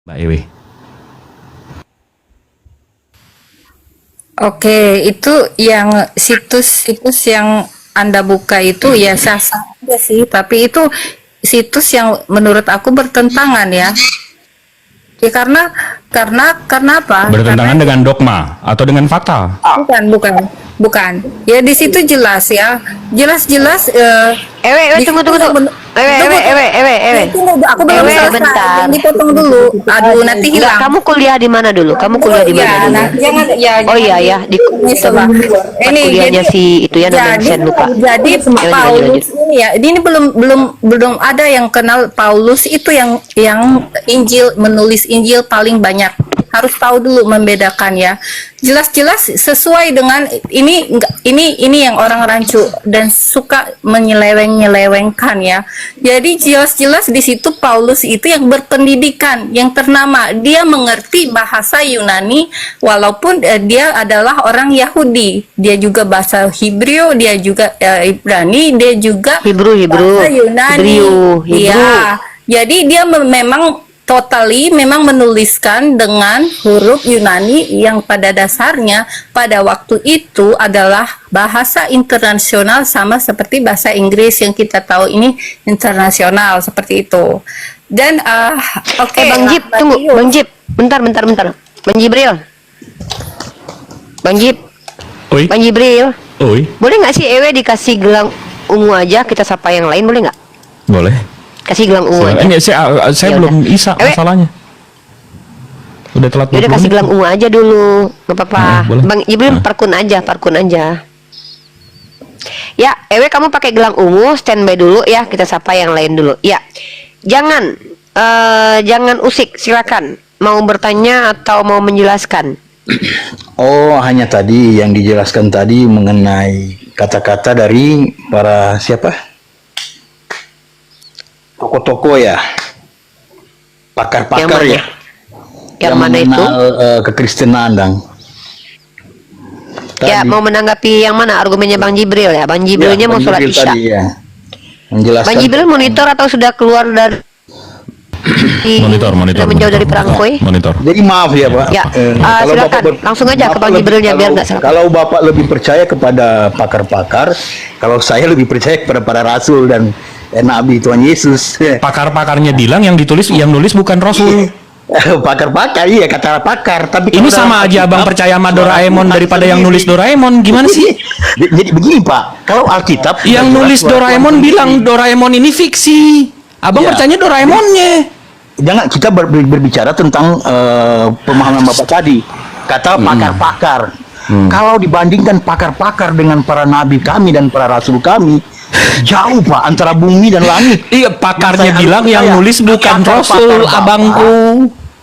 Mbak Ewi. Oke, itu yang situs-situs yang Anda buka itu ya sah-sah aja sih, tapi itu situs yang menurut aku bertentangan ya. Ya karena apa? Bertentangan dengan dogma atau dengan fakta? Bukan. Ya di situ jelas ya. Jelas-jelas Tunggu. Tunggu, aku belum Ewe, selesai. bentar. Jangan dipotong dulu. Aduh, nanti Enggak, hilang. kamu kuliah di mana dulu? Kamu kuliah di mana Ya, dulu? nah, jangan ya. Oh iya ya, di coba Ini kuliahnya jadi- si itu ya namanya jadi, Sen lupa. jadi Lanjut. Paulus ini ya, ini belum ada yang kenal Paulus itu yang Injil, menulis Injil paling banyak. Harus tahu dulu membedakan ya. Jelas-jelas sesuai dengan ini yang orang rancu dan suka menyeleweng-nyelewengkan ya. Jadi jelas-jelas di situ Paulus itu yang berpendidikan, yang ternama. Dia mengerti bahasa Yunani walaupun dia adalah orang Yahudi. Dia juga bahasa Hebrew, dia juga Ibrani, dia juga Hebrew. bahasa Yunani. Hebrew. Iya. Jadi dia memang memang menuliskan dengan huruf Yunani yang pada dasarnya pada waktu itu adalah bahasa internasional sama seperti bahasa Inggris yang kita tahu ini internasional seperti itu. Dan oke, Bang Jip, tunggu. Bang Jip, bentar. Bang Jibril. Oi, Bang Jibril. oi, Boleh nggak sih Ewe dikasih gelang ungu aja, kita sapa yang lain, boleh nggak? boleh. Kasih gelang ungu aja. Enggak, saya Ya belum udah. isa Ewe. masalahnya. Udah telat Udah 20 kasih menit. gelang ungu aja dulu, nggak apa-apa. Boleh. Bang Jibril Ah. parkun aja. Ya, Ewe kamu pakai gelang ungu, standby dulu ya, kita sapa yang lain dulu. Ya, jangan usik, silakan. Mau bertanya atau mau menjelaskan? Oh, hanya tadi yang dijelaskan tadi mengenai kata-kata dari para siapa? Toko-toko ya, pakar-pakar Yang mana? ya, Yang mana itu? mengenal, kekristenan dan Ya, tadi, mau menanggapi yang mana argumennya Bang Jibril ya? Bang Jibrilnya mau Bang sholat Jibril isya. tadi ya, menjelaskan. Bang Jibril monitor atau sudah keluar dari Monitor. sudah menjauh dari perangkoi? Monitor. Jadi maaf ya Pak. Ya, Kalau silakan. Bapak Langsung aja ke Bapak Bang Jibrilnya, biar nggak salah. Kalau Bapak lebih percaya kepada pakar-pakar, kalau saya lebih percaya kepada para rasul dan Nabi Tuhan Yesus. Pakar-pakarnya bilang yang nulis bukan Rasul. Pakar-pakar, iya kata pakar. Tapi Ini kalau sama dalam aja Abang Alkitab, percaya sama suara Doraemon Tuhan daripada yang sendiri. nulis Doraemon. Gimana sih? Jadi begini Pak, kalau Alkitab Yang sudah nulis jelas suara Doraemon Tuhan bilang sendiri. Doraemon ini fiksi. Abang Ya. percaya Doraemonnya. Jangan kita berbicara tentang pemahaman Bapak tadi. Kata pakar-pakar. Kalau dibandingkan pakar-pakar dengan para nabi kami dan para rasul kami, jauh Pak antara bumi dan langit. Iya, pakarnya Yang saya bilang harus yang percaya. nulis bukan Pakar-pakar Rasul, Bapak. abangku.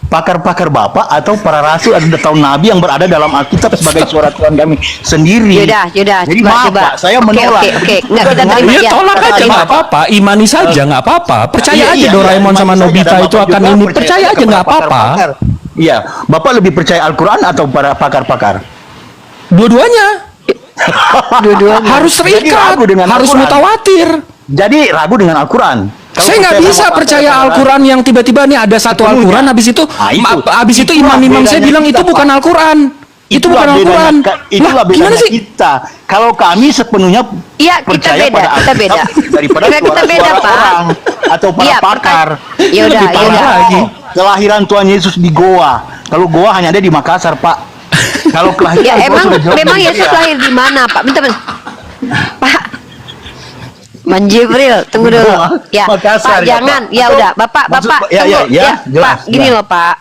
Pakar-pakar Bapak atau para rasul atau nabi yang berada dalam Alkitab sebagai suara Tuhan kami sendiri. Yaudah, Jadi coba, maaf coba. Pak, saya Oke, menolak. oke. Nggak, kita terima. Iya, Ya, tolak aja terima. nggak apa-apa, imani saja nggak apa-apa. Percaya Iya, aja iya, Doraemon iya, sama imani Nobita saja, dan itu Bapak akan juga ini. percaya Percaya aja kepada nggak apa-apa. pakar-pakar. Iya, Bapak lebih percaya Al-Quran atau para pakar-pakar? Dua-duanya Dua-duanya. harus Jadi terikat, ragu dengan harus Al-Quran. mutawatir. Jadi ragu dengan Al-Quran. Kalau Saya nggak bisa sama percaya pakar-pakar, Al-Quran yang tiba-tiba nih ada satu Sepenuhnya. Al-Quran habis itu Nah, itu. habis itu Itulah imam-imam saya bedanya bilang kita, itu bukan Pak. Al-Quran. Itu Itulah bukan Al-Quran. itulah Lah, gimana bedanya sih? kita. Kalau kami sepenuhnya Iya, kita percaya beda, pada kita Alkitab beda. daripada Kita beda, suara-suara Pak. orang atau para Iya, pakar. Ya udah, Lebih ya parah udah. lagi. Kelahiran Tuhan Yesus di Goa. Kalau Goa hanya ada di Makassar, Pak. Kalau kelahiran Ya Goa emang sudah jelas memang dari Yesus saya. lahir di mana, Pak? Bentar. Pak Bang Jibril, tunggu dulu. Ya, Makassar, Pak, ya, jangan. Pak. Ya Atau udah, Bapak, maksud- Bapak, ya, tunggu. ya, jelas, Pak, gini jelas. loh, Pak.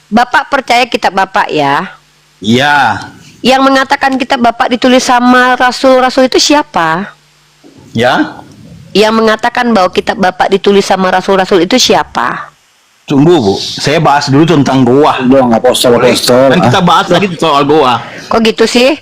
Bapak percaya kitab Bapak ya? Iya. Yang mengatakan kitab Bapak ditulis sama rasul-rasul itu siapa? Ya. Yang mengatakan bahwa kitab Bapak ditulis sama rasul-rasul itu siapa? Tunggu, Bu. Saya bahas dulu tentang Goa. Dong apostol-apostol. Kan kita bahas lagi soal Goa. Kok gitu sih?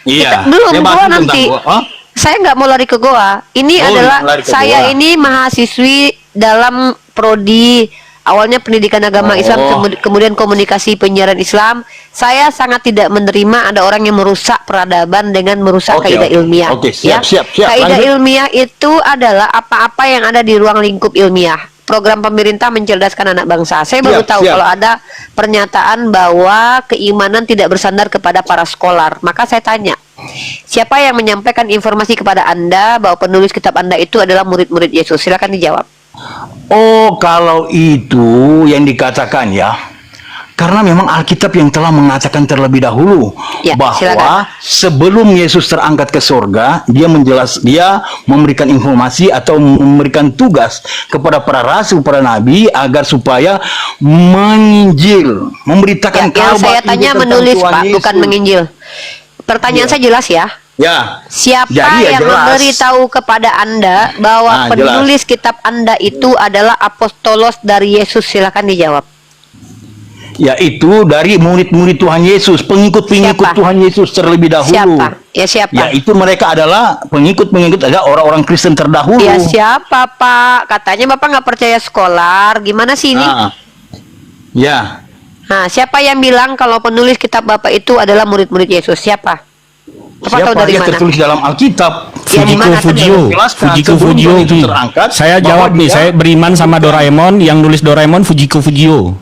Iya. Belum, Saya bahas Goa dulu tentang nanti. Goa. Hah? Saya nggak mau lari ke Goa. Ini Oh, adalah lari ke saya Goa. ini mahasiswi dalam prodi awalnya pendidikan agama Oh. Islam, kemudian komunikasi penyiaran Islam. Saya sangat tidak menerima ada orang yang merusak peradaban dengan merusak Oke, kaidah oke. ilmiah. Oke, siap, ya. siap. Kaidah Lanjut. ilmiah itu adalah apa-apa yang ada di ruang lingkup ilmiah. program pemerintah mencerdaskan anak bangsa. Saya baru Siap, tahu siap. kalau ada pernyataan bahwa keimanan tidak bersandar kepada para skolar. Maka saya tanya, siapa yang menyampaikan informasi kepada Anda bahwa penulis kitab Anda itu adalah murid-murid Yesus? Silakan dijawab. Oh, kalau itu yang dikatakan ya, karena memang Alkitab yang telah mengatakan terlebih dahulu Ya, bahwa silakan. sebelum Yesus terangkat ke surga, dia memberikan informasi atau memberikan tugas kepada para rasul, para nabi agar supaya menginjil, memberitakan Yang saya Injil tanya tentang menulis, Tuhan Pak, Yesus. bukan menginjil. Pertanyaan Iya. saya jelas ya. Ya. Siapa Jadi ya yang jelas. memberitahu kepada Anda bahwa Nah, penulis kitab Anda itu adalah apostolos dari Yesus? Silakan dijawab. Yaitu dari murid-murid Tuhan Yesus, Siapa? pengikut-pengikut Tuhan Yesus terlebih dahulu. Siapa? Ya siapa? Yaitu mereka adalah pengikut-pengikut, adalah orang-orang Kristen terdahulu. Ya siapa, Pak? Katanya Bapak nggak percaya skolar. Gimana sih ini? Nah, ya. Nah, siapa yang bilang kalau penulis kitab Bapak itu adalah murid-murid Yesus? Siapa? Bapak tahu Siapa dari yang mana? tertulis dalam Alkitab? Ya, di mana Fujiko, Jelaskan, Fujiko sebelum Fujio. Tuhan Yesus terangkat, Saya bahwa jawab nih, dia- saya beriman sama Doraemon, yang nulis Doraemon Fujiko Fujio.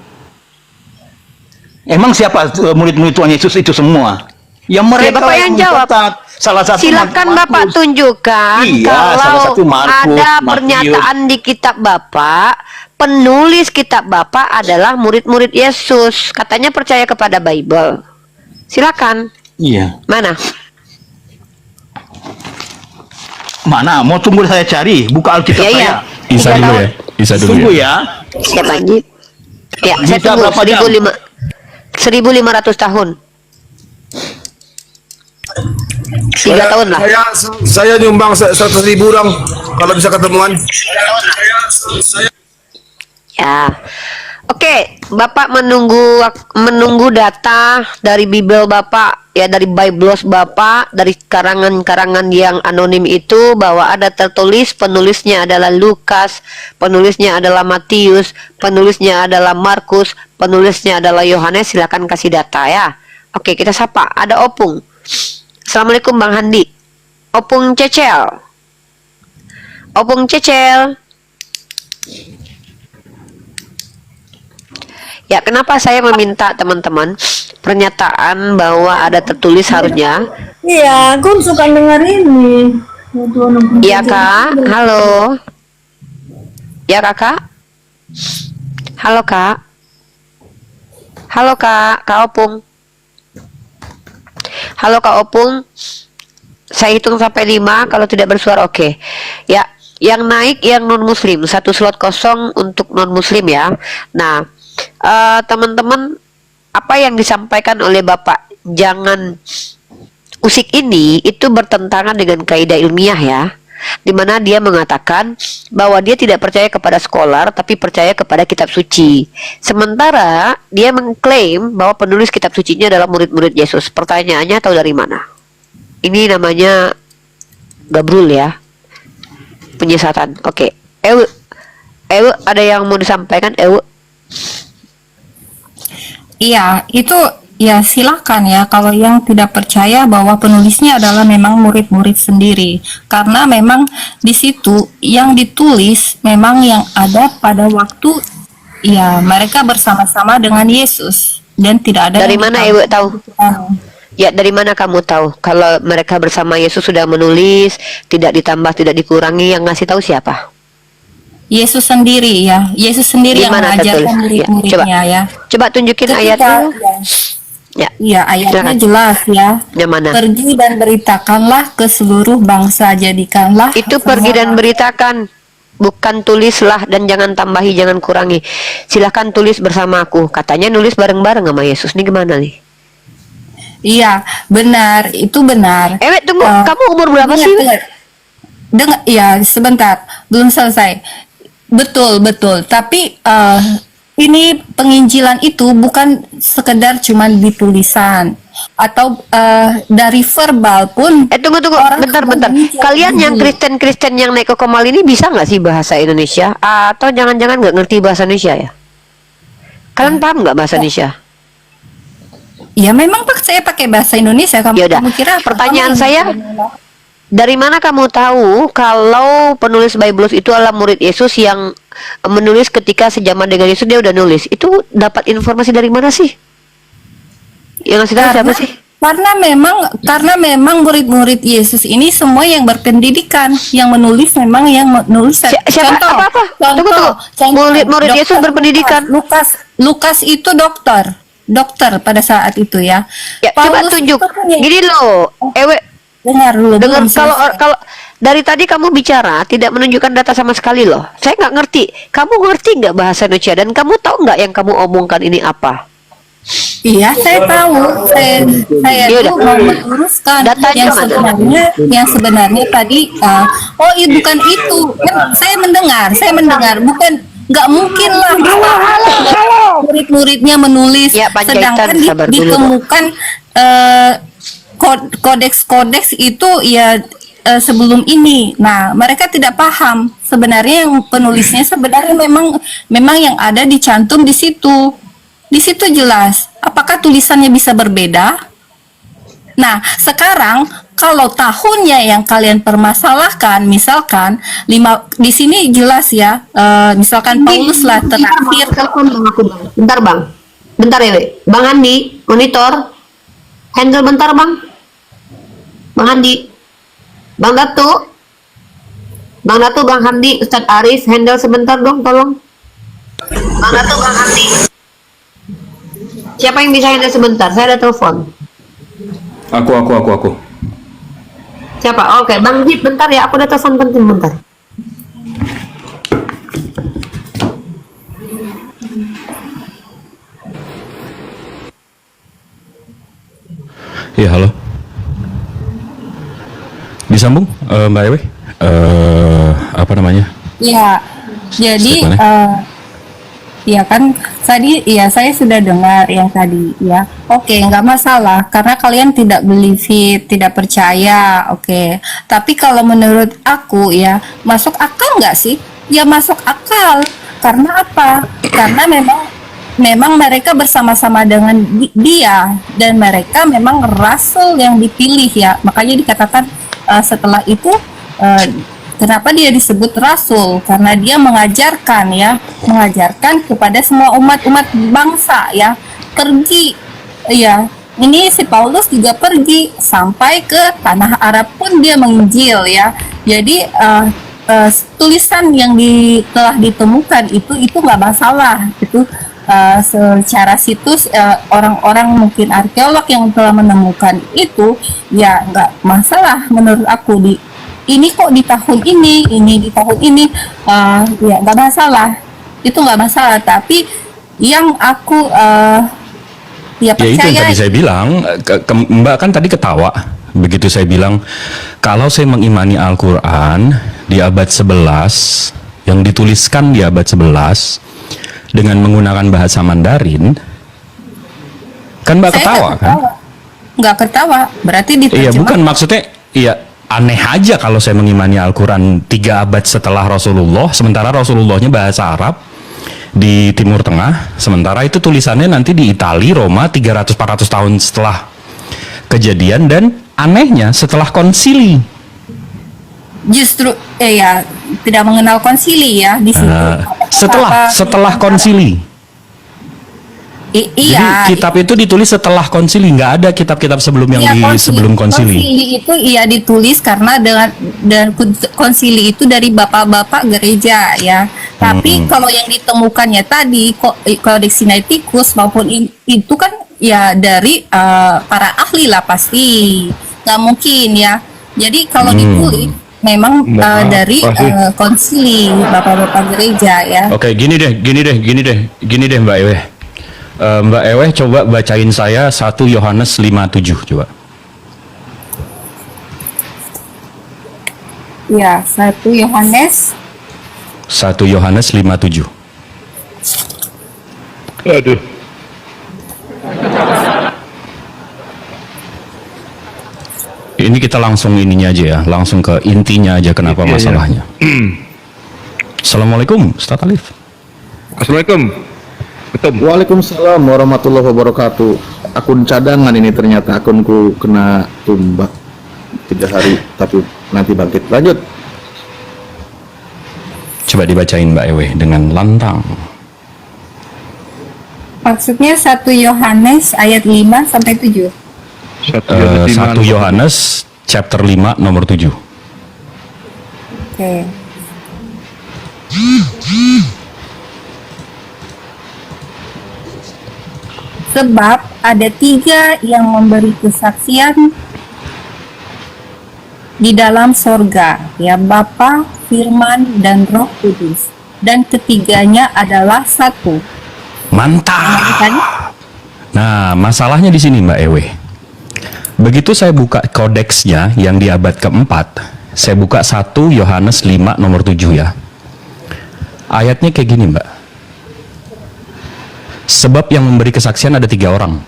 Emang siapa murid-murid Tuhan Yesus itu semua? Ya mereka Bapak yang jawab. mencatat. Salah satu Silakan Markus. Bapak tunjukkan Iya, salah kalau satu Markus, ada Matius. pernyataan di kitab Bapak, penulis kitab Bapak adalah murid-murid Yesus. Katanya percaya kepada Bible. Silakan. Iya. Mana? Mana? Mau tunggu saya cari. Buka Alkitab Iya, iya. saya. Isa 3 dulu tahun. ya. Isa dulu Tunggu ya. ya. Siap lanjut. Ya, saya Bisa tunggu berapa jam? 1500 tahun. 3 tahun lah. Saya nyumbang 100.000 orang kalau bisa ketemuan. Ya. Oke, Bapak menunggu data dari Bible Bapak, ya dari Biblos Bapak, dari karangan-karangan yang anonim itu bahwa ada tertulis penulisnya adalah Lukas, penulisnya adalah Matius, penulisnya adalah Markus, penulisnya adalah Yohanes. Silakan kasih data ya. Oke, kita sapa. Ada Opung. Assalamualaikum Bang Handi. Opung Cecel. Opung Cecel. Ya, kenapa saya meminta teman-teman pernyataan bahwa ada tertulis harusnya? Iya, aku suka dengar ini. Iya, Kak. Halo. Ya, Kakak. Halo, Kak. Halo, Kak. Kak Opung. Halo, Kak Opung. Saya hitung sampai 5, kalau tidak bersuara oke. Ya, yang naik yang non-muslim, 1 slot kosong untuk non-muslim ya. Nah, teman-teman, apa yang disampaikan oleh Bapak jangan usik ini itu bertentangan dengan kaidah ilmiah ya, di mana dia mengatakan bahwa dia tidak percaya kepada skolar tapi percaya kepada kitab suci. Sementara dia mengklaim bahwa penulis kitab sucinya adalah murid-murid Yesus. Pertanyaannya tahu dari mana? Ini namanya gabrul ya, penyesatan. Oke, Ewe, ada yang mau disampaikan, Ewe? Iya, itu ya silakan ya kalau yang tidak percaya bahwa penulisnya adalah memang murid-murid sendiri. Karena memang di situ yang ditulis memang yang ada pada waktu ya mereka bersama-sama dengan Yesus dan tidak ada Dari yang mana ditambah. Ibu tahu? Ya, dari mana kamu tahu kalau mereka bersama Yesus sudah menulis, tidak ditambah, tidak dikurangi? Yang ngasih tahu siapa? Yesus sendiri ya, Yesus sendiri Di yang mana mengajarkan tertulis? Ya, murid-muridnya ya. Coba tunjukin Ketika- ayatnya. Ya, Iya, ayatnya silakan. jelas ya. Yang mana? Pergi dan beritakanlah ke seluruh bangsa, jadikanlah Itu pergi dan beritakan, bukan tulislah dan jangan tambahi, jangan kurangi. Silahkan tulis bersama aku. Katanya nulis bareng-bareng sama Yesus. Ini gimana nih? Iya, benar, itu benar. Tunggu, kamu umur berapa sih? Dengar, ya sebentar, belum selesai. Betul, betul. Tapi ini penginjilan itu bukan sekedar cuman di tulisan atau dari verbal pun. Tunggu, orang bentar. menginjil Kalian yang Injil. Kristen yang naik ke Komal ini bisa nggak sih bahasa Indonesia? Atau jangan-jangan nggak ngerti bahasa Indonesia ya? Kalian paham nggak bahasa Indonesia? Ya memang Pak, saya pakai bahasa Indonesia. Ya udah. Kamu kira apa? Pertanyaan Kamu saya, yang- Dari mana kamu tahu kalau penulis Bible itu adalah murid Yesus yang menulis ketika sejaman dengan Yesus dia udah nulis? Itu dapat informasi dari mana sih? Yang ngasih tahu siapa sih? Karena memang murid-murid Yesus ini semua yang berpendidikan, yang menulis memang yang menulis. Siapa? Apa? Tunggu. Murid-murid Yesus berpendidikan. Lukas itu dokter pada saat itu ya. Ya, coba tunjuk. Gini loh, dengar dulu. Dengar kalau dari tadi kamu bicara tidak menunjukkan data sama sekali loh. Saya nggak ngerti. Kamu ngerti nggak bahasa Indonesia dan kamu tahu nggak yang kamu omongkan ini apa? Iya, saya tahu. Saya Ya tuh udah. mau meluruskan Datanya yang sebenarnya tadi. Bukan itu. Kan saya mendengar. Bukan, nggak mungkin lah. Murid-muridnya menulis, Ya, Panjaitan, sedangkan sabar dulu, ditemukan kodeks-kodeks itu ya sebelum ini. Nah, mereka tidak paham sebenarnya yang penulisnya sebenarnya memang yang ada dicantum di situ. Di situ jelas. Apakah tulisannya bisa berbeda? Nah, sekarang kalau tahunnya yang kalian permasalahkan, misalkan di sini jelas ya, misalkan Paulus lah terakhir. Telepon bang aku bang. Bentar ya, Bang Andi, monitor, handle bentar bang. Bang Andi, Bang Datu, Bang Hamdi, Ustadz Aris, handle sebentar dong, tolong. Bang Datu, Bang Hamdi. Siapa yang bisa handle sebentar? Saya ada telepon. Aku. Siapa? Oke, Bang Jip, bentar ya, aku ada telepon penting bentar. Iya, halo. Disambung, Mbak Ewe? Apa namanya? Ya, jadi Statementnya? ya kan tadi ya saya sudah dengar yang tadi ya. Oke, nggak masalah karena kalian tidak believe it, tidak percaya. Oke. Tapi kalau menurut aku ya, masuk akal nggak sih? Ya masuk akal. Karena apa? Karena memang mereka bersama-sama dengan dia dan mereka memang rasul yang dipilih ya. Makanya dikatakan setelah itu kenapa dia disebut rasul? Karena dia mengajarkan kepada semua umat bangsa ya, pergi ya. Ini si Paulus juga pergi sampai ke tanah Arab pun dia menginjil ya. Jadi tulisan yang telah ditemukan itu nggak masalah. Itu secara situs orang-orang mungkin arkeolog yang telah menemukan itu ya nggak masalah menurut aku. Ini kok di tahun ini di tahun ini, ya nggak masalah, itu nggak masalah. Tapi yang aku ya Ya itu yang percaya, tadi saya bilang, Mbak kan tadi ketawa begitu saya bilang kalau saya mengimani Al-Quran di abad 11 yang dituliskan di abad 11 dengan menggunakan bahasa Mandarin, kan Mbak saya ketawa kan? nggak ketawa, berarti Iya, diterjemah. bukan maksudnya, iya aneh aja kalau saya mengimani Al-Quran 3 abad setelah Rasulullah, sementara Rasulullahnya bahasa Arab di Timur Tengah, sementara itu tulisannya nanti di Italia, Roma 300-400 tahun setelah kejadian, dan anehnya setelah konsili. Justru ya tidak mengenal konsili ya di situ. Setelah konsili. Iya. Jadi kitab itu ditulis setelah konsili, nggak ada kitab-kitab sebelum yang Iya, sebelum konsili. Konsili itu iya ditulis karena dan konsili itu dari bapak-bapak gereja ya. Tapi kalau yang ditemukannya tadi Codex Sinaiticus maupun itu kan ya dari para ahli lah pasti. Nggak mungkin ya. Jadi kalau ditulis memang dari konsili bapak-bapak gereja ya. Oke, gini deh Mbak Ewe. Mbak Ewe coba bacain saya 1 Yohanes 5:7 coba. Ya, 1 Yohanes 5:7. Aduh. Ini kita langsung ininya aja ya, langsung ke intinya aja kenapa Iya, masalahnya. Assalamualaikum, Ustaz Alif. Assalamualaikum. Betul. Waalaikumsalam warahmatullahi wabarakatuh. Akun cadangan ini ternyata akunku kena tumbak 3 hari, tapi nanti bangkit. Lanjut. Coba dibacain Mbak Ewe dengan lantang. Maksudnya 1 Yohanes ayat 5 sampai 7. 1 Yohanes chapter 5 nomor 7. Oke. Sebab ada 3 yang memberi kesaksian di dalam sorga, ya Bapa, Firman, dan Roh Kudus. Dan ketiganya adalah satu. Mantap. Kan? Nah, masalahnya di sini Mbak Ewe. Begitu saya buka kodeksnya yang di abad keempat, saya buka 1 Yohanes 5 nomor 7 ya. Ayatnya kayak gini Mbak. Sebab yang memberi kesaksian ada 3 orang.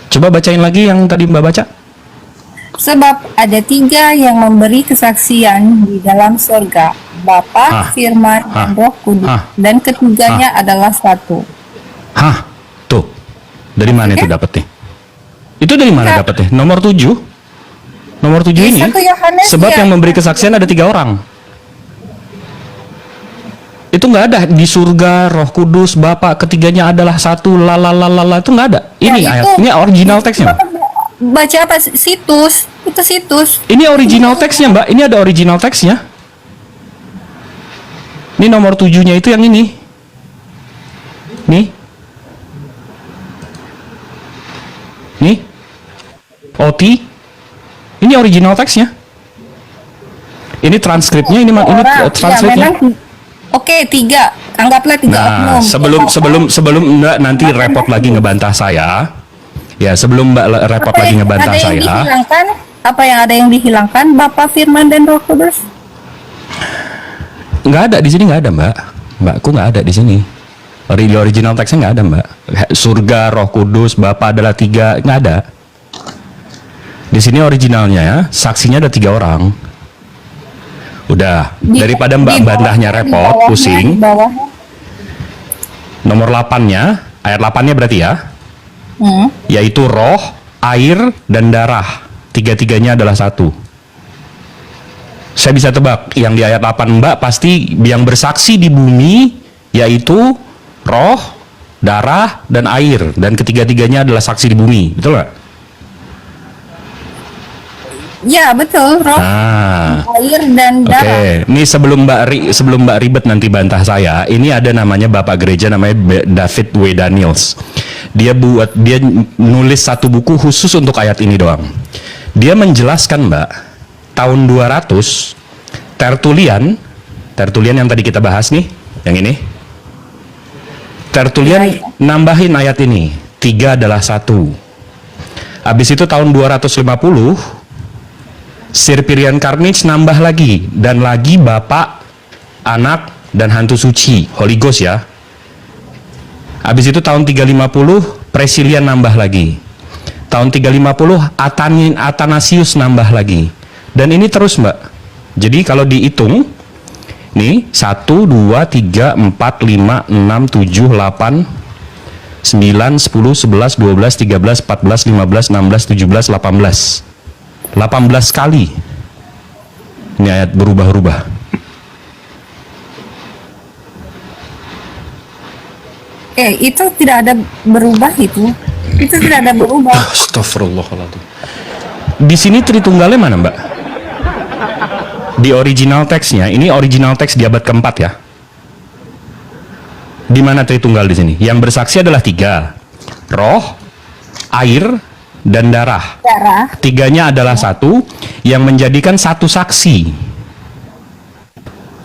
Coba bacain lagi yang tadi Mbak baca. Sebab ada 3 yang memberi kesaksian di dalam sorga, Bapa, Firman, dan Roh Kudus. Dan ketiganya adalah satu. Hah, tuh. Dari mana itu dapetnya? Itu dari mana dapetnya? Nomor 7. Nomor 7 Di ini. 1 Yohanes, Sebab ya. yang memberi kesaksian ada 3 orang. Itu nggak ada di surga, Roh Kudus, Bapa, ketiganya adalah satu, lalalala, itu nggak ada. Ini Ya, ayat, itu- ini original teksnya. Baca apa? Situs. Itu situs. Ini original teksnya Mbak, ini ada original teksnya. Ini nomor 7-nya itu yang ini. Nih. Nih. OT. Ini original teksnya. Ini transkripnya, ini Orang, transkripnya. ya, memang, oke, 3. Anggaplah 3 Nah, oknum. sebelum Mbak nanti repot lagi ngebantah saya. Ya, sebelum Mbak repot lagi ngebantah ada yang saya. dihilangkan? Apa yang ada yang dihilangkan? Bapa, Firman, dan Roh Kudus? Nggak ada di sini, nggak ada Mbak. Mbakku nggak ada di sini. Original teksnya nggak ada Mbak. Surga, Roh Kudus, Bapa adalah 3, nggak ada. Di sini originalnya ya, saksinya ada 3 orang. Udah, daripada Mbak bantahnya repot, pusing. Di bawahnya. Nomor 8-nya, ayat 8-nya berarti ya, yaitu roh, air, dan darah. Tiga-tiganya adalah satu. Saya bisa tebak, yang di ayat 8 Mbak pasti yang bersaksi di bumi, yaitu roh, darah, dan air. Dan ketiga-tiganya adalah saksi di bumi. Betul nggak? Ya, betul. Roh, Nah, air, dan oke. darah. Ini sebelum Mbak ribet nanti bantah saya, ini ada namanya Bapak Gereja namanya David W. Daniels. Dia nulis satu buku khusus untuk ayat ini doang. Dia menjelaskan Mbak, tahun 200 Tertullian yang tadi kita bahas nih, yang ini. Tertullian nambahin ayat ini, 3 adalah 1. Habis itu tahun 250 Sirpirian Carnage nambah lagi, dan lagi Bapak, Anak, dan Hantu Suci, Holy Ghost ya. Habis itu tahun 350 Presilian nambah lagi. Tahun 350 Athanasius nambah lagi. Dan ini terus Mbak. Jadi kalau dihitung, nih 1, 2, 3, 4, 5, 6, 7, 8, 9, 10, 11, 12, 13, 14, 15, 16, 17, 18. 18 kali ini ayat berubah-ubah. Itu tidak ada berubah itu. Itu tidak ada berubah. Astagfirullahaladzim. Di sini Tritunggalnya mana Mbak? Di original teksnya, ini original teks di abad keempat ya. Di mana Tritunggal di sini? Yang bersaksi adalah 3. Roh, air, dan darah. Darah. Tiganya adalah satu yang menjadikan satu saksi.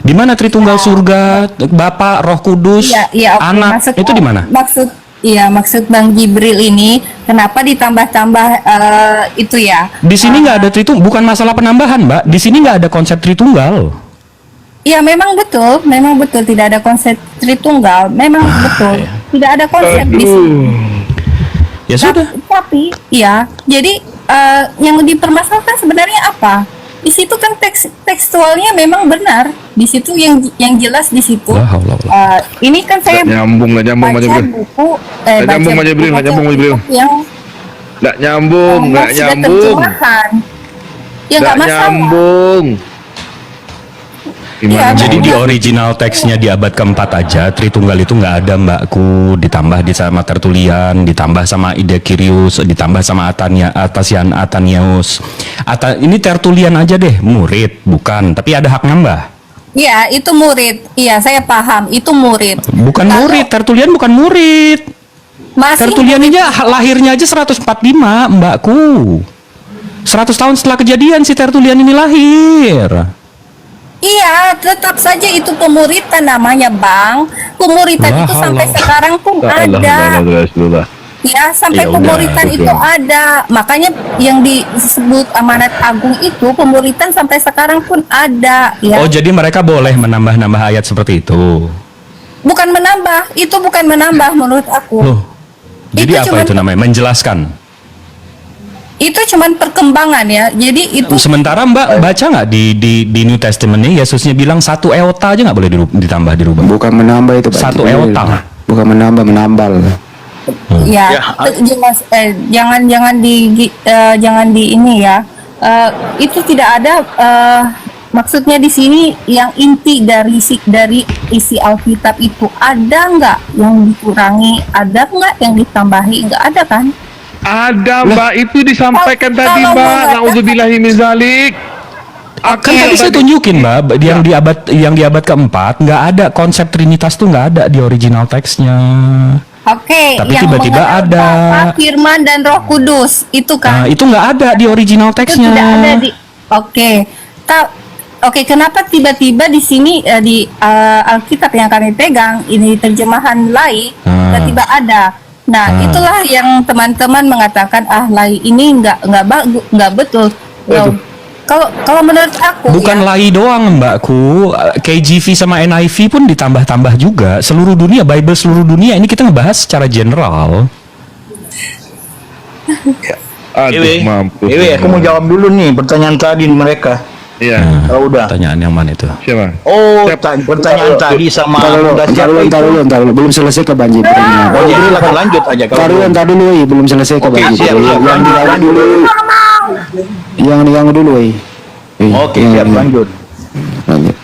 Di mana Tritunggal surga, Bapa, Roh Kudus, Iya, oke. Anak, itu di mana? Maksud Bang Jibril ini kenapa ditambah-tambah itu ya? Di sini nggak ada Tritunggal, bukan masalah penambahan, Mbak. Di sini nggak ada konsep Tritunggal. Iya, memang betul tidak ada konsep Tritunggal, memang betul tidak ada konsep di sini. Ya sudah. Tapi, ya, jadi yang dipermasalahkan sebenarnya apa? Di situ kan tekstualnya memang benar. Di situ yang jelas di situ. La haula wala. Ini kan saya Nggak nyambung Mas baca Jibril. buku, Nggak nyambung, Mas Jibril, nggak nyambung, Mas Jibril. yang Nggak nyambung. sudah terjemahkan. ya nggak Nggak masalah. nyambung. Iya, Jadi di Benar. original teksnya di abad keempat aja Tritunggal itu nggak ada mbakku, ditambah di sama Tertullian, ditambah sama Ida Kyrios, ditambah sama Atasian Atanius. Ini Tertullian aja deh, murid bukan, tapi ada hak nambah. Iya, itu murid. Iya, saya paham. Itu murid. Bukan Kalau murid, Tertullian bukan murid. Masih Tertullian aja lahirnya aja 145 mbakku. 100 tahun setelah kejadian si Tertullian ini lahir. Iya, tetap saja itu pemuritan namanya, Bang. Pemuritan itu sampai sekarang pun ada. Ya, sampai Ya udah, pemuritan itu ada. Makanya yang disebut amanat agung itu pemuritan sampai sekarang pun ada, ya. Oh, jadi mereka boleh menambah-nambah ayat seperti itu. Bukan menambah, itu bukan menambah menurut aku. Loh. Jadi Itu apa cuman- itu namanya? Menjelaskan. Itu cuman perkembangan ya. Jadi itu Sementara Mbak baca nggak di New Testamentnya Yesusnya bilang satu eota aja nggak boleh ditambah dirubah. Bukan menambah itu, Pak. Satu eota. Bukan menambah, menambal. ya, jangan di ini ya. Itu tidak ada maksudnya di sini yang inti dari isi Alkitab itu ada nggak yang dikurangi, ada nggak yang ditambahi, nggak ada kan? Ada Mbak, itu disampaikan Kalau- tadi kalau Mbak. mengatakan- Nauzubillahi min zalik. Kan tadi saya tunjukin Mbak yang di abad keempat nggak ada konsep Trinitas tuh nggak ada di original teksnya. Oke, Tapi yang tiba-tiba mengenal ada. Bapa, Firman dan Roh Kudus itu Nah, kan? itu nggak ada di original Itu teksnya. tidak ada di. Oke, kenapa tiba-tiba di sini di Alkitab yang kami pegang ini terjemahan Lai tiba-tiba ada. Nah, itulah yang teman-teman mengatakan lai ini nggak bagus, nggak betul. Loh, kalau menurut aku Bukan ya, lai doang mbakku, KJV sama NIV pun ditambah-tambah juga. Seluruh dunia, Bible seluruh dunia. Ini kita ngebahas secara general. Aduh, mampus. aku mau jawab dulu nih pertanyaan tadi mereka. Iya. Kalau udah. Pertanyaan yang mana itu? Siapa? Oh, Siap. pertanyaan tadi sama udah Ntar siapa itu? dulu. Belum selesai ke banjir. Oh, jadi akan lanjut aja kalau. Ntar dulu, belum selesai ke Oke, banjir. siap. Yang diganggu dulu. Yang diganggu dulu, Oke, siap lanjut. Lanjut.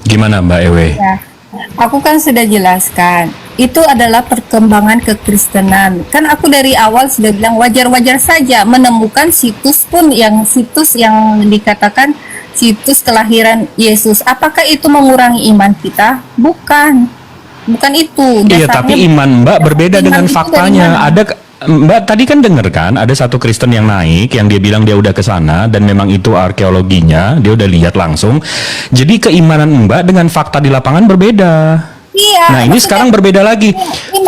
Gimana Mbak Ewe? ya, aku kan sudah jelaskan. Itu adalah perkembangan kekristenan. Kan aku dari awal sudah bilang wajar-wajar saja menemukan situs yang dikatakan situs kelahiran Yesus. Apakah itu mengurangi iman kita? Bukan. Bukan itu. Iya, Dasarnya tapi iman Mbak berbeda iman dengan itu dari faktanya. mana? Ada Mbak tadi kan denger kan, ada satu Kristen yang naik, yang dia bilang dia udah ke sana dan memang itu arkeologinya, dia udah lihat langsung. Jadi keimanan Mbak dengan fakta di lapangan berbeda. Iya. Nah, ini maksudnya sekarang berbeda lagi.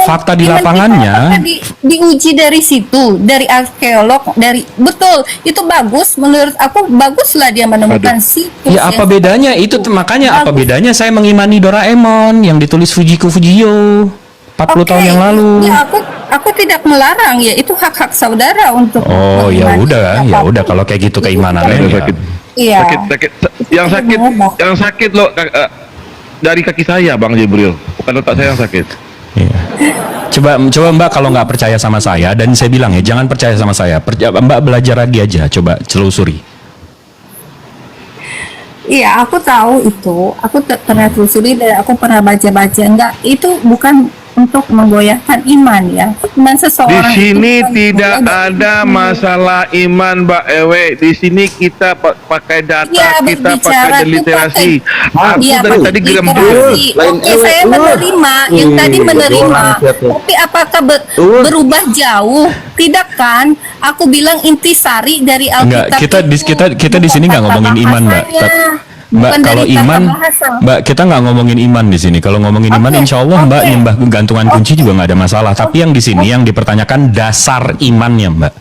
Fakta di iman kita lapangannya. apakah diuji dari situ, dari arkeolog, betul. Itu bagus menurut aku, baguslah dia menemukan situs. Ya apa bedanya? Itu makanya apa bagus. bedanya saya mengimani Doraemon yang ditulis Fujiko Fujio 40 tahun yang lalu. Ya, aku tidak melarang ya, itu hak-hak saudara untuk Oh, ya mengimani udah, ya apapun. udah kalau kayak gitu keimanannya. Ada ya. sakit. Iya. Sakit. Yang sakit loh dari kaki saya Bang Jibril. Bukan otak saya yang sakit. Iya. Coba Mbak kalau nggak percaya sama saya, dan saya bilang ya jangan percaya sama saya. Mbak belajar lagi aja, coba telusuri. Iya, aku tahu itu. Aku pernah telusuri dan aku pernah baca-baca. Enggak, itu bukan untuk menggoyahkan iman ya. Iman Di seseorang sini itu bukan tidak menggoyahkan ada iman. masalah iman Mbak Ewe. Di sini kita pakai data, Iya, kita berbicara pakai tuh literasi. Aku Iya, dari tadi pakai gerem literasi. Oke, saya menerima yang tadi menerima. Tapi apakah berubah jauh? Tidak kan? Aku bilang intisari dari Enggak, Alkitab. kita di sini nggak ngomongin iman, Mbak. Mbak, Bukan kalau dari tata iman, bahasa. Mbak, kita nggak ngomongin iman di sini. Kalau ngomongin iman, Oke, insya Allah Mbak oke. nyembah gantungan kunci juga nggak ada masalah. Tapi yang di sini yang dipertanyakan dasar imannya, Mbak.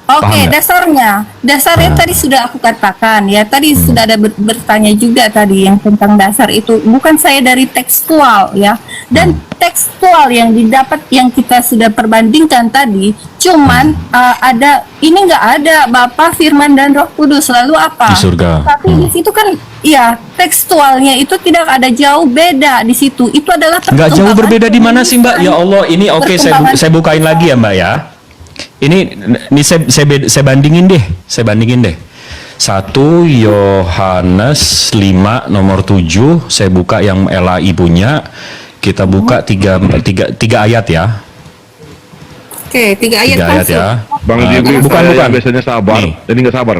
Paham Oke, nggak? dasarnya tadi sudah aku katakan ya. Tadi sudah ada bertanya juga tadi yang tentang dasar itu. Bukan saya dari tekstual ya. Dan tekstual yang didapat yang kita sudah perbandingkan tadi, cuman ada ini nggak ada Bapa, Firman dan Roh Kudus, lalu apa? Di surga. Tapi di situ kan ya tekstualnya itu tidak ada jauh beda di situ. Itu adalah Nggak jauh perkembangan berbeda di mana sih, Mbak? Ya Allah, ini oke, Perkembangan saya bukain lagi ya, Mbak ya. Ini saya bandingin deh. 1 Yohanes 5 nomor 7, saya buka yang LAI punya. Kita buka 3 ayat ya. Oke, 3 ayat 3 ayat langsung. ya. Bang Jibril bukan. saya biasanya sabar, Nih. jadi nggak sabar.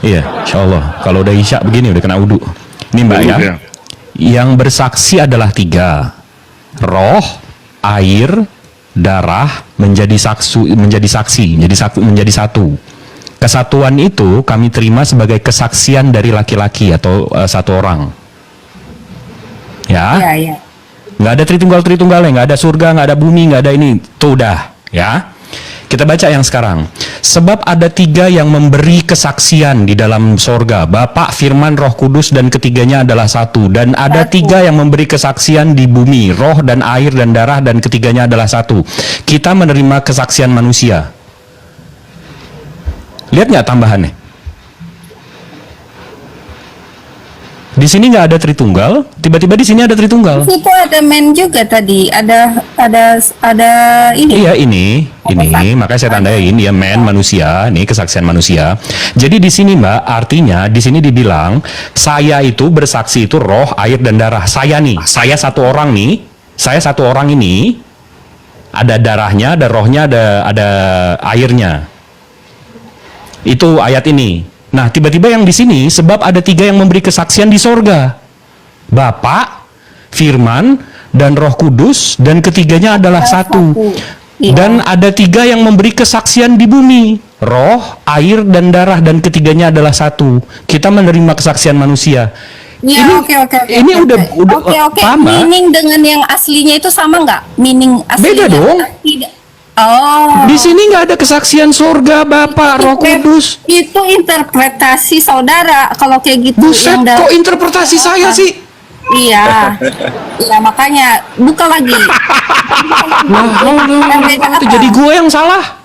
Iya, insya Allah. Kalau udah isya begini udah kena wudhu. Ini Mbak ya. Iya. Yang bersaksi adalah 3. Roh, air, darah menjadi saksi, menjadi satu. Kesatuan itu kami terima sebagai kesaksian dari laki-laki atau satu orang. Ya. Iya. Nggak ada tritunggalnya, nggak ada surga, nggak ada bumi, nggak ada ini. Tuh udah, ya. Kita baca yang sekarang. Sebab ada 3 yang memberi kesaksian di dalam sorga, Bapa, Firman, Roh Kudus, dan ketiganya adalah satu. Dan ada 3 yang memberi kesaksian di bumi, roh dan air dan darah, dan ketiganya adalah satu. Kita menerima kesaksian manusia. Lihat nggak tambahannya? Di sini nggak ada Tritunggal, tiba-tiba di sini ada Tritunggal. Itu ada men juga tadi, ada ini. Iya ini, makanya saya tandain ya manusia, ini kesaksian manusia. Jadi di sini Mbak, artinya di sini dibilang saya itu bersaksi itu roh, air dan darah. Saya satu orang ini ada darahnya, ada rohnya, ada airnya. Itu ayat ini. Nah, tiba-tiba yang di sini sebab ada 3 yang memberi kesaksian di sorga. Bapa, Firman, dan Roh Kudus, dan ketiganya adalah satu. Iya. Dan ada 3 yang memberi kesaksian di bumi. Roh, air, dan darah, dan ketiganya adalah satu. Kita menerima kesaksian manusia. Ya, oke. Ini udah Oke. paham, Mbak? Meaning dengan yang aslinya itu sama nggak? Meaning aslinya? Beda dong. Tidak. Oh. Di sini nggak ada kesaksian sorga, Bapa, Roh Kudus. Itu interpretasi saudara kalau kayak gitu. Buset, yang kok interpretasi saya sih? Iya, makanya buka lagi. Itu jadi gue yang salah.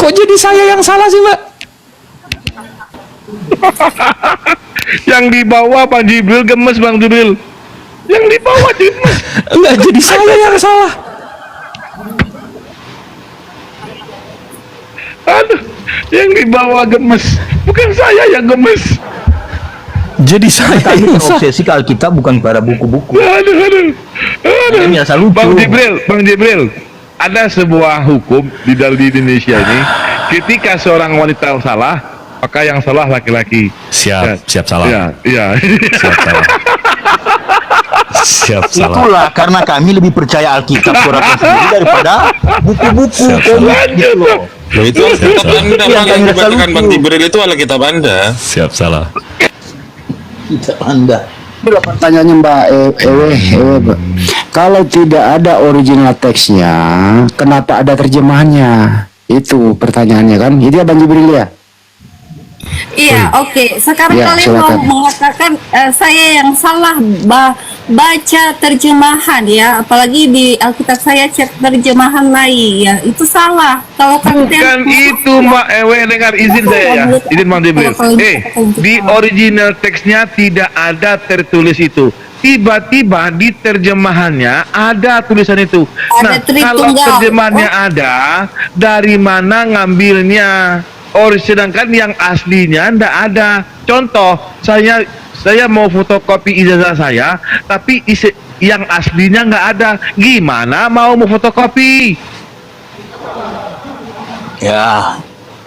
Kok jadi saya yang salah sih, Mbak? Yang di bawah Bang Jibril gemes, Bang Jibril. Yang di bawah gemes. Enggak, jadi saya yang salah. Aduh, yang di bawah gemes. Bukan saya yang gemes. Jadi saya Kami yang salah. terobsesi ke Alkitab bukan pada buku-buku. Aduh. Ini biasa lucu. Bang Jibril, ada sebuah hukum di Indonesia ini, ketika seorang wanita salah, maka yang salah laki-laki. Siap salah. Iya. Siap salah. Itulah karena kami lebih percaya Alkitab suratnya sendiri daripada buku-buku komik gitu loh. Loh, itu Alkitab Anda, Yang Bang, yang kami dibacakan rasa Bang lucu. Jibril itu Alkitab Anda. Siap salah. Kitab Anda. Itulah pertanyaannya Mbak Ewe, Mbak. Kalau tidak ada original teksnya, kenapa ada terjemahannya? Itu pertanyaannya kan? Itu ya Bang Jibril ya? Iya, oke. Sekarang Ya, kalian mau silakan. mengatakan saya yang salah baca terjemahan ya, apalagi di Alkitab saya cek terjemahan lain ya, itu salah. Kalau Bukan kalian itu Mbak Ewe, dengar izin saya ya. Izin Bang Jibril. Di original teksnya tidak ada tertulis itu. Tiba-tiba di terjemahannya ada tulisan itu. Ada Nah, Tritunggal. kalau terjemahannya ada, dari mana ngambilnya? Sedangkan yang aslinya ndak ada. Contoh, saya mau fotokopi ijazah saya, tapi yang aslinya nggak ada. Gimana mau fotokopi? Ya,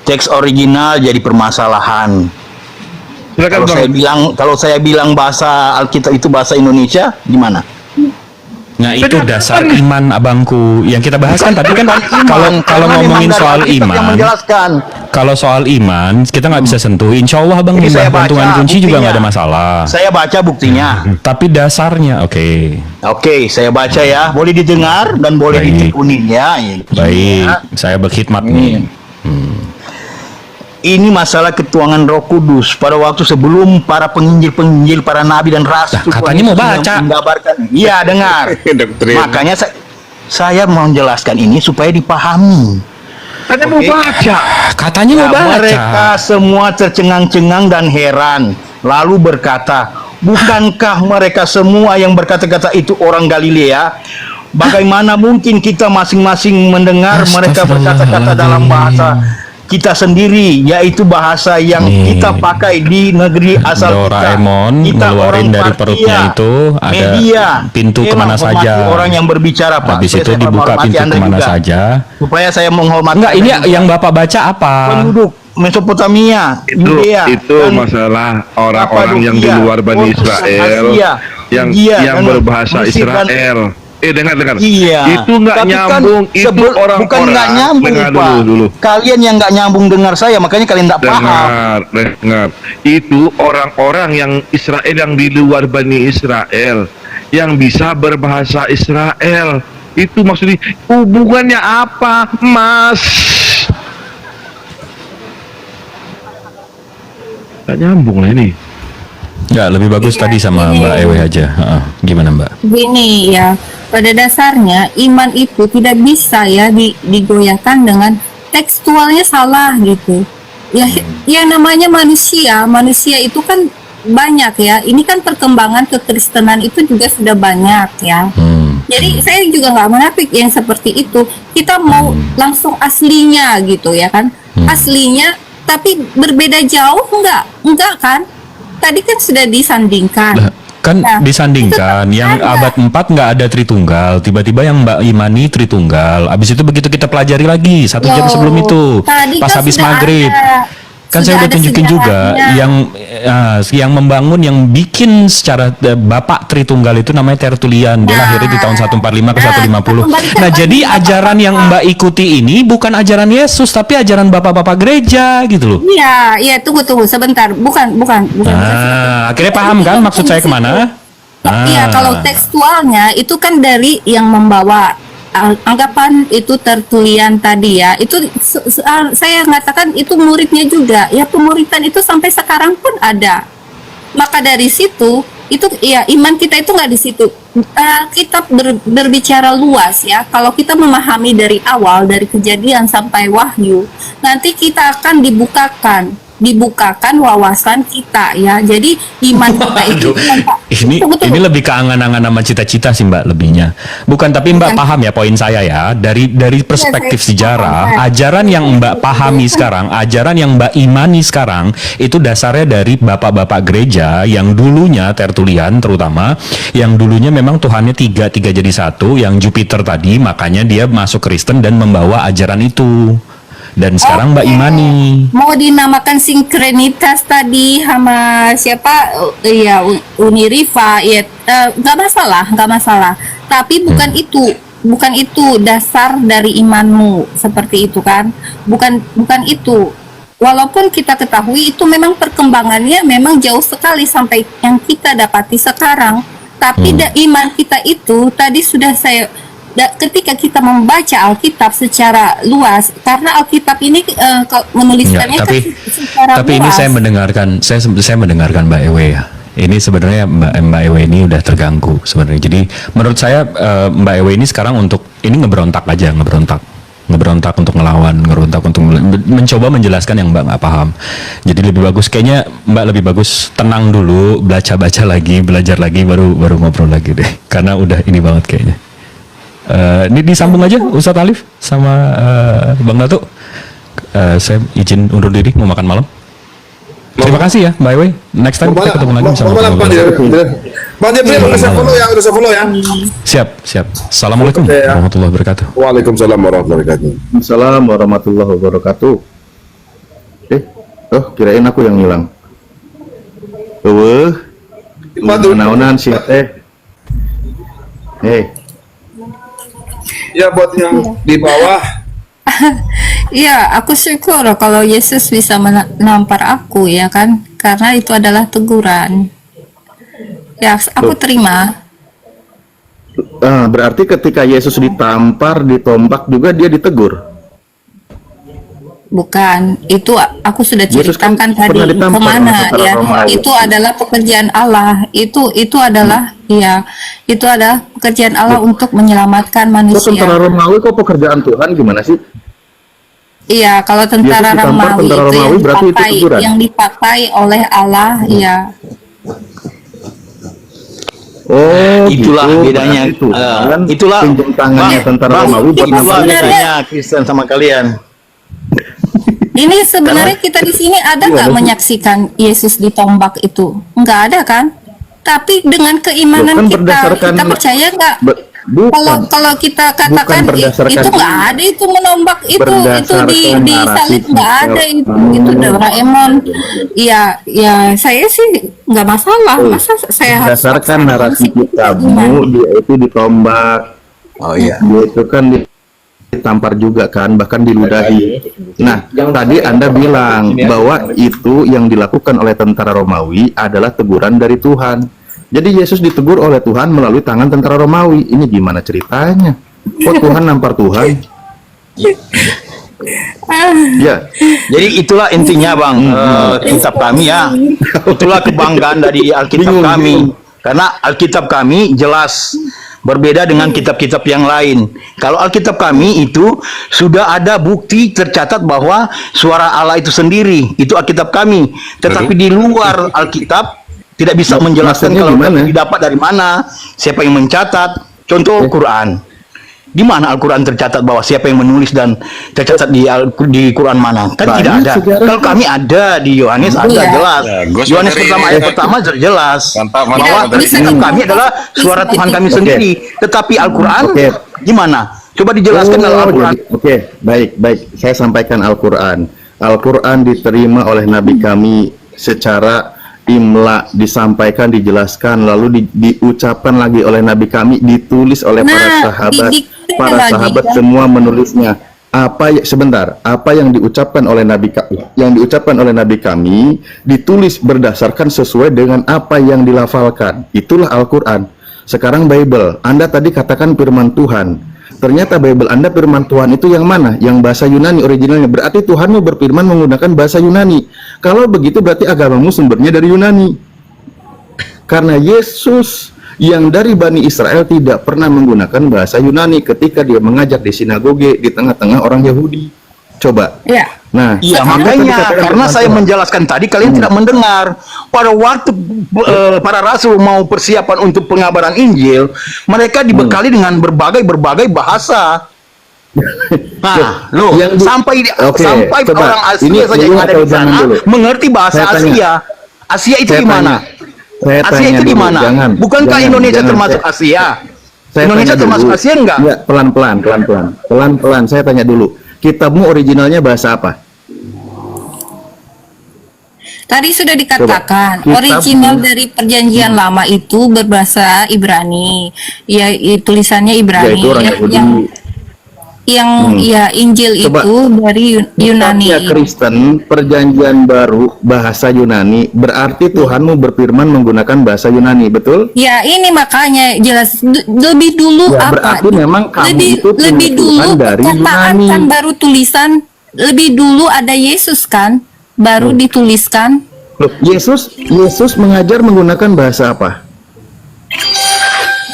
teks original jadi permasalahan. Silakan Bang. Kalau saya bilang bahasa Alkitab itu bahasa Indonesia, gimana? Nah, itu dasar iman abangku. Yang kita bahas kan tadi kan kalau Karena ngomongin memang dari soal Alkitab yang iman, menjelaskan. kalau soal iman kita nggak bisa sentuh. Insya Allah Bang, Ini limbah saya baca gantungan kunci juga buktinya. nggak ada masalah. Saya baca buktinya. Tapi dasarnya, oke. Oke, saya baca ya. Boleh didengar dan boleh Baik. ditekunin ya. Baik, saya berkhidmat nih. Ini masalah ketuhanan Roh Kudus pada waktu sebelum para penginjil, para nabi dan rasul. Nah, katanya mau baca. Menggambarkan. Iya, dengar. Doktrin. Makanya saya mau menjelaskan ini supaya dipahami. Saya mau baca. Katanya mau Nah, baca. mereka semua tercengang-cengang dan heran, lalu berkata, bukankah mereka semua yang berkata-kata itu orang Galilea? Bagaimana mungkin kita masing-masing mendengar mereka berkata-kata dalam bahasa kita sendiri, yaitu bahasa yang Nih, kita pakai di negeri asal Doraemon kita. Kita ngeluarin orang dari partia, perutnya itu ada media, pintu Saya kemana menghormati saja. orang yang berbicara, Pak. Habis Supaya itu saya dibuka menghormati pintu Anda kemana juga. saja. Supaya saya menghormati Enggak, ini Anda juga. yang Bapak baca apa? Penduduk Mesopotamia, Yudea, itu dan masalah orang-orang yang di Kapadokia, luar Bani Pontus, Israel Asia, yang India, dan berbahasa Mesir dan- Israel. Dengar. Iya. Itu nggak Tapi kan nyambung. Itu orang-orang. bukan nggak nyambung, Dengar Pak. dulu. Kalian yang nggak nyambung dengar saya, makanya kalian nggak paham. Dengar. Itu orang-orang yang Israel yang di luar Bani Israel yang bisa berbahasa Israel. Itu maksudnya hubungannya apa, Mas? Gak nyambung lah ini. Enggak, lebih bagus Iya, tadi sama ini. Mbak Ewe aja. Heeh. Gimana Mbak? Gini ya, pada dasarnya iman itu tidak bisa ya digoyahkan dengan tekstualnya salah gitu. Ya, yang namanya manusia itu kan banyak ya. Ini kan perkembangan kekristenan itu juga sudah banyak ya. Jadi saya juga nggak menafik yang seperti itu. Kita mau langsung aslinya gitu ya kan? Aslinya, tapi berbeda jauh enggak kan? Tadi kan sudah disandingkan. Lah, kan Nah, disandingkan itu yang ada. abad 4 nggak ada Tritunggal, tiba-tiba yang Mbak imani Tritunggal. Habis itu begitu kita pelajari lagi 1 jam Loh, sebelum itu, tadi pas kan habis sudah maghrib. ada. Kan Sudah saya udah ada tunjukin juga sejarahnya. yang membangun, yang bikin secara Bapak Tritunggal itu namanya Tertullian. Dia lahirnya di tahun 145 ke 150. Nah, jadi ajaran yang Mbak ikuti ini bukan ajaran Yesus, tapi ajaran bapak-bapak gereja gitu loh. Iya, tunggu sebentar. Bukan. Nah, akhirnya paham kan maksud saya kemana? Iya, kalau tekstualnya itu kan dari yang membawa anggapan itu Tertullian tadi ya. Itu saya mengatakan itu muridnya juga. Ya, pemuridan itu sampai sekarang pun ada. Maka dari situ itu ya iman kita itu nggak di situ. Kita berbicara luas ya. Kalau kita memahami dari awal, dari kejadian sampai wahyu, nanti kita akan dibukakan wawasan kita ya. Jadi iman kita itu Ini lebih ke angan-angan sama cita-cita sih Mbak, lebihnya. Bukan, tapi Mbak paham ya poin saya ya. Dari perspektif sejarah, ajaran yang Mbak pahami sekarang, ajaran yang Mbak imani sekarang itu dasarnya dari bapak-bapak gereja yang dulunya Tertullian terutama, yang dulunya memang Tuhannya tiga jadi satu, yang Jupiter tadi, makanya dia masuk Kristen dan membawa ajaran itu. Dan sekarang Mbak imani. Mau dinamakan sinkrenitas tadi sama siapa? Ya Uniriva ya, nggak masalah. Tapi bukan itu dasar dari imanmu seperti itu kan? Bukan itu. Walaupun kita ketahui itu memang perkembangannya memang jauh sekali sampai yang kita dapati sekarang. Tapi iman kita itu tadi sudah ketika kita membaca Alkitab secara luas, karena Alkitab ini menuliskannya tapi ini saya mendengarkan Mbak Ewe ya. Ini sebenarnya Mbak Ewe ini udah terganggu sebenarnya. Jadi menurut saya Mbak Ewe ini sekarang ini ngeberontak untuk ngelawan, ngeberontak untuk mencoba menjelaskan yang Mbak nggak paham. Jadi lebih bagus kayaknya Mbak lebih bagus tenang dulu, belajar lagi, belajar lagi, baru ngobrol lagi deh. Karena udah ini banget kayaknya. Ini disambung aja Ustadz Alif sama Bang Datuk. Saya izin undur diri, mau makan malam. Terima kasih ya Mbak Ewe. Next time kita ketemu lagi bersama Bang Jepri, saya follow ya, udah saya follow ya. Siap. Assalamualaikum warahmatullahi wabarakatuh. Waalaikumsalam warahmatullahi wabarakatuh. Assalamualaikum warahmatullahi wabarakatuh. Kirain aku yang hilang. Naonan sih teh. Ya buat yang di bawah, Ya, aku syukur kalau Yesus bisa menampar aku ya kan, karena itu adalah teguran. Ya, aku terima. Berarti ketika Yesus ditampar, ditombak juga dia ditegur. Bukan, itu aku sudah Yesus kan ceritakan tadi pernah ditampar kemana sama tentara ya. Romawi. Itu adalah pekerjaan Allah. Itu adalah ya, itu adalah pekerjaan Allah untuk menyelamatkan Kok manusia. tentara Romawi kok pekerjaan Tuhan gimana sih? Iya, kalau tentara Yesus ditampar Romawi tentara itu Romawi, berarti itu teguran. yang dipakai oleh Allah, ya. Oh, itulah gitu, bedanya. berarti Tuhan Itulah pinjam tangannya tentara Bang, Romawi buat itulah nampar Yesus. bedanya Kristen sama kalian. Ini sebenarnya kita di sini ada nggak menyaksikan Yesus ditombak itu? Nggak ada kan? Tapi dengan keimanan Bukan kita, berdasarkan- kita percaya nggak? Bukan. Kalau kita katakan berdasarkan itu nggak ini. ada itu menombak itu di Berdasarkan salib narasi nggak ada itu Doraemon. Ya saya sih nggak masalah. Masa saya harus Berdasarkan paksa narasi sih? kitabmu, dia itu ditombak. Oh iya. Dia itu kan ditampar juga kan, bahkan diludahi. Nah, tadi Anda bilang bahwa itu yang dilakukan oleh tentara Romawi adalah teguran dari Tuhan. Jadi Yesus ditegur oleh Tuhan melalui tangan tentara Romawi. Ini gimana ceritanya? Kok Tuhan nampar Tuhan? Ya, Jadi itulah intinya Bang, kitab kami ya. Itulah kebanggaan dari Alkitab Bingung, kami. bingung. Karena Alkitab kami jelas berbeda dengan kitab-kitab yang lain. Kalau Alkitab kami itu sudah ada bukti tercatat bahwa suara Allah itu sendiri, itu Alkitab kami. Tetapi di luar Alkitab tidak bisa menjelaskan maksudnya kalau gimana? didapat dari mana, siapa yang mencatat. Contoh Quran. Di mana Al-Quran tercatat bahwa siapa yang menulis dan tercatat di Quran mana? Kan Banyak tidak ada. sejarah. Kalau kami ada di Yohanes ada Iya. jelas. Ya, gua Yohanes dari pertama ini. ayat pertama jelas Mantap, mantap, bahwa mantap. kitab kami adalah suara Tuhan kami Oke. sendiri. Tetapi Al-Quran Oke. gimana? Coba dijelaskan dalam Al-Quran. Oke, baik. Saya sampaikan Al-Quran. Al-Quran diterima oleh Nabi kami secara imla, disampaikan, dijelaskan, lalu diucapkan lagi oleh Nabi kami, ditulis oleh para sahabat. didikte Para lagi, sahabat kan? semua menulisnya. Apa yang diucapkan oleh Nabi kami ditulis berdasarkan sesuai dengan apa yang dilafalkan. Itulah Al-Quran. Sekarang Bible, Anda tadi katakan firman Tuhan. Ternyata Bible Anda firman Tuhan itu yang mana? Yang bahasa Yunani originalnya. Berarti Tuhanmu berfirman menggunakan bahasa Yunani. Kalau begitu berarti agamamu sumbernya dari Yunani. Karena Yesus yang dari Bani Israel tidak pernah menggunakan bahasa Yunani ketika dia mengajar di sinagoge di tengah-tengah orang Yahudi. Coba. Ya. Nah, Iya, Anda tadi makanya katakan karena firman saya Tuhan. menjelaskan tadi kalian tidak mendengar. Pada waktu para rasul mau persiapan untuk pengabaran Injil, mereka dibekali dengan berbagai bahasa. Nah, loh, Yang di- sampai Oke, sampai coba. orang Asia Ini saja dulu yang ada atau di sana jangan dulu? mengerti bahasa Saya tanya. Asia. Asia itu Saya di mana? Saya Asia tanya itu di dulu, mana? jangan, Bukankah jangan, Indonesia jangan. termasuk Asia? Saya Indonesia tanya termasuk dulu. Asia enggak? Ya, pelan-pelan. Saya tanya dulu. Kitabmu originalnya bahasa apa? Tadi sudah dikatakan Coba, original kitab- dari perjanjian lama itu berbahasa Ibrani. Ya, tulisannya Ibrani. Yaitu orang Yahudi. Ya Injil Coba. itu dari Yunani. Kitabnya Kristen, perjanjian baru, bahasa Yunani, berarti Tuhanmu berfirman menggunakan bahasa Yunani, betul? Ya, ini makanya jelas lebih dulu Ya, apa? berarti memang kamu itu punya lebih dulu Tuhan dari perkataan Yunani. kan baru tulisan. Lebih dulu ada Yesus kan, baru dituliskan. Loh, Yesus mengajar menggunakan bahasa apa?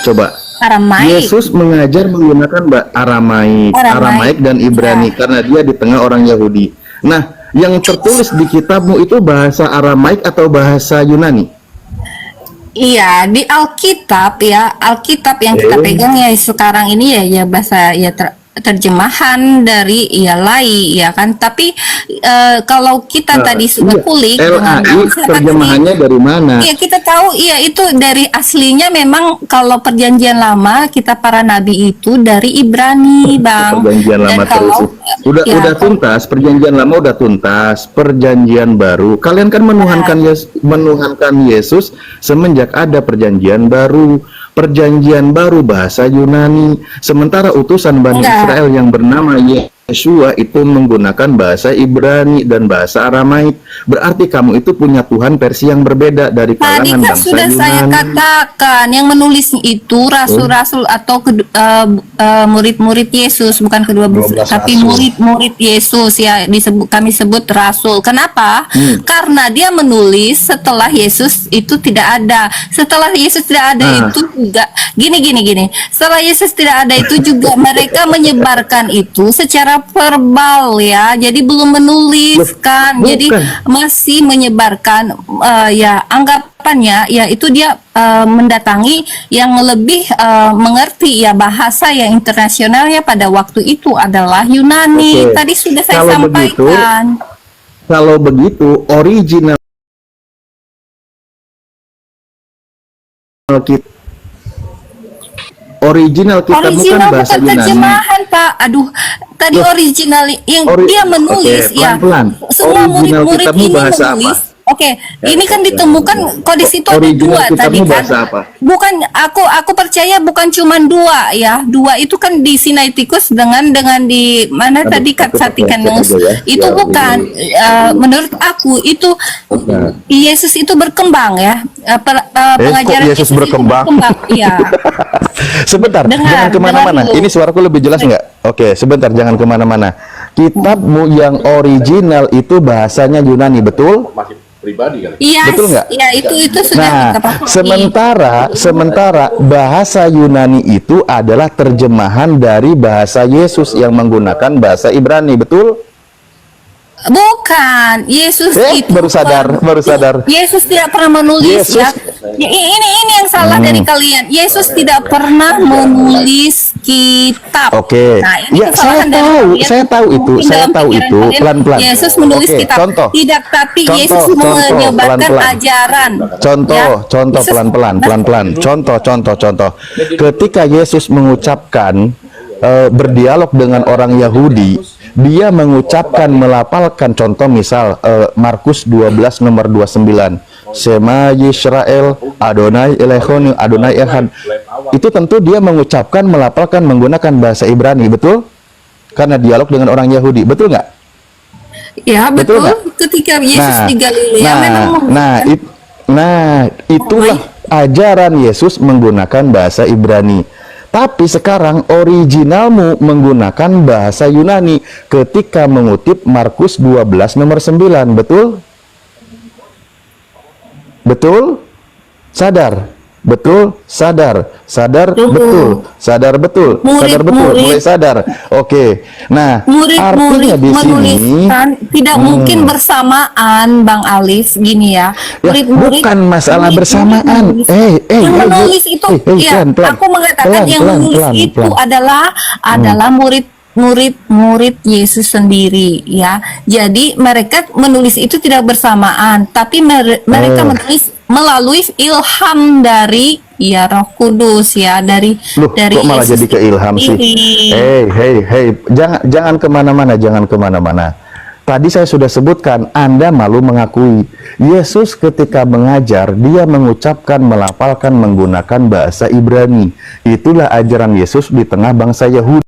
Coba. Aramaik. Yesus mengajar menggunakan Aramaik dan Ibrani karena dia di tengah orang Yahudi. Nah, yang tertulis di kitabmu itu bahasa Aramaik atau bahasa Yunani? Iya, di Alkitab ya, Alkitab yang kita pegang ya sekarang ini ya bahasa ya terjemahan dari ya Lai ya kan. Tapi kalau kita tadi sudah kulik dengan LAI terjemahannya dari mana? iya kita tahu iya itu dari aslinya memang kalau perjanjian lama kita para nabi itu dari Ibrani, Bang. Perjanjian lama Dan kalau, terus. ya, Udah tuntas, perjanjian lama udah tuntas, perjanjian baru. Kalian kan menuhankan Yesus semenjak ada perjanjian baru. Perjanjian baru bahasa Yunani, sementara utusan Bani Israel yang bernama Yeshua itu menggunakan bahasa Ibrani dan bahasa Aramaik. Berarti kamu itu punya Tuhan versi yang berbeda dari tadi kalangan kan bangsa sudah saya Yunani. katakan yang menulis itu rasul-rasul atau murid-murid Yesus, bukan kedua tapi murid-murid Yesus ya kami sebut rasul. Kenapa? Karena dia menulis setelah Yesus itu tidak ada. Setelah Yesus tidak ada itu juga gini. Setelah Yesus tidak ada itu juga mereka menyebarkan itu secara verbal ya. Jadi belum menuliskan. Jadi masih menyebarkan ya anggap harapannya ya itu dia mendatangi yang lebih mengerti ya bahasa yang internasionalnya pada waktu itu adalah Yunani. Oke. Tadi sudah saya Kalau begitu, sampaikan. Kalau begitu, original kita Original bukan bahasa bukan Yunani. terjemahan, Pak. Aduh, tadi Loh, original yang Ori- dia menulis Oke, ya. pelan-pelan. Semua Original murid-murid kitabmu ini bahasa menulis. apa? Oke, ini kan ditemukan kode situ ada Original dua tadi kitabmu kan. bahasa apa? Bukan aku percaya bukan cuma dua ya. Dua itu kan di Sinaiticus dengan di mana Aduh, tadi aku Vatikan pakai aja ya. itu Ya, bukan menurut aku itu Nah. Yesus itu berkembang ya. Pengajaran Yesus itu berkembang? Iya. Sebentar, Dengar, jangan kemana-mana. dengar dulu. Ini suaraku lebih jelas nggak? Oke, sebentar, jangan kemana-mana. Kitabmu yang original itu bahasanya Yunani, betul? Yes, Betul nggak? ya itu sudah Nah, kita pahami. sementara bahasa Yunani itu adalah terjemahan dari bahasa Yesus yang menggunakan bahasa Ibrani, betul? Bukan, Yesus itu baru sadar. Yesus tidak pernah menulis Yesus- ya. Ini yang salah dari kalian. Yesus tidak pernah menulis kitab. Oke. Nah, ini Ya, kesalahan dari kalian. saya tahu itu, Mungkin saya dalam tahu pikiran itu. kalian, Pelan-pelan. Yesus menulis Oke, kitab. contoh. Tidak, tapi Contoh, Yesus menyebarkan pelan-pelan. ajaran. Contoh Yesus- pelan-pelan. Contoh. Ketika Yesus mengucapkan berdialog dengan orang Yahudi, dia mengucapkan melafalkan contoh misal Markus 12 nomor 29. Shema Yisrael Adonai Elehonu Adonai Echad. Itu tentu dia mengucapkan melafalkan menggunakan bahasa Ibrani, betul? Karena dialog dengan orang Yahudi, betul nggak? Ya, Betul betul. nggak? Ketika Yesus di Galilea memang itulah ajaran Yesus menggunakan bahasa Ibrani. Tapi sekarang originalmu menggunakan bahasa Yunani ketika mengutip Markus 12 nomor 9, betul? Betul? Sadar? Betul? Sadar? Betul? Sadar betul? Mulai sadar. Oke. Nah, murid-murid artinya di sini menuliskan tidak mungkin bersamaan, Bang Alif, gini ya. Murid-murid bukan masalah bersamaan. yang menulis itu ya, pelan-pelan. aku mengatakan yang menulis itu adalah murid Yesus sendiri ya. Jadi mereka menulis itu tidak bersamaan, tapi mereka menulis melalui ilham dari ya Roh Kudus ya, dari Kok malah Yesus jadi ke ilham sih? sendiri. Hey, jangan kemana-mana. Tadi saya sudah sebutkan, Anda malu mengakui Yesus ketika mengajar, dia mengucapkan, melafalkan menggunakan bahasa Ibrani. Itulah ajaran Yesus di tengah bangsa Yahudi.